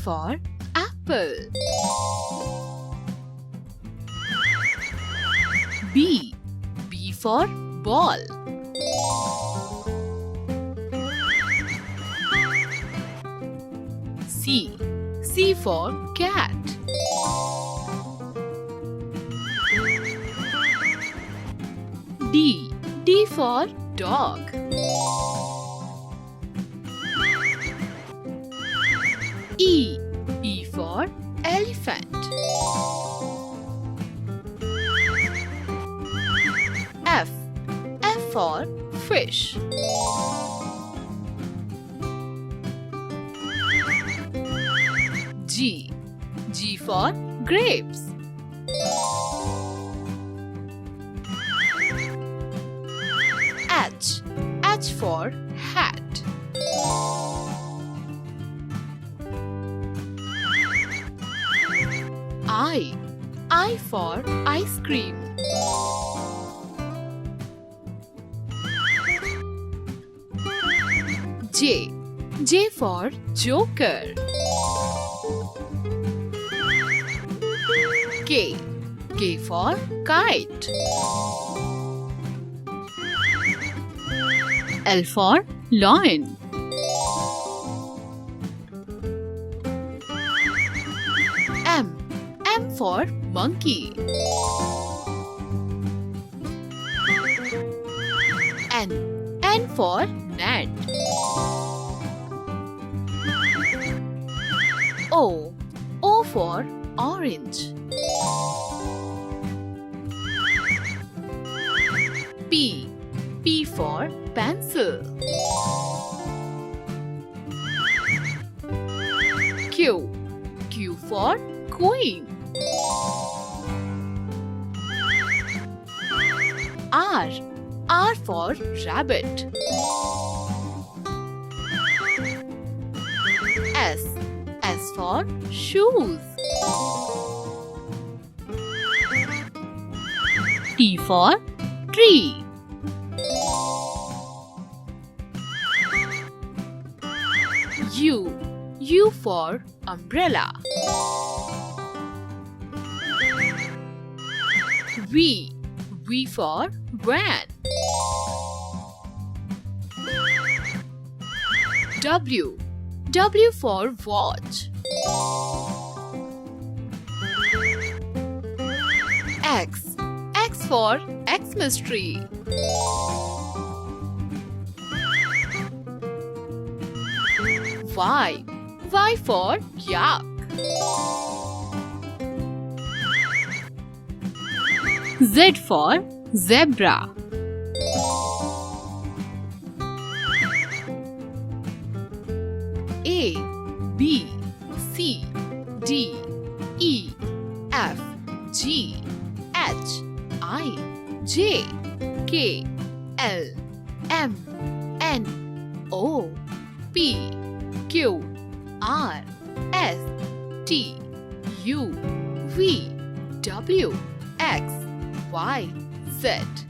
for apple. B for ball. C for cat. D for dog. E for elephant. F for fish. G for grapes. H for hat. I for ice cream. J for joker. K for kite. L for lion. M for monkey. N for net. O for orange. P for pencil. Q for queen. R for rabbit. S for shoes. T for tree. U for umbrella. V for van. W for watch. X for Xmas tree. Y for yak. Z for zebra. A B C D E F G H I J K L M N O P Q R S T U V W X Y Z.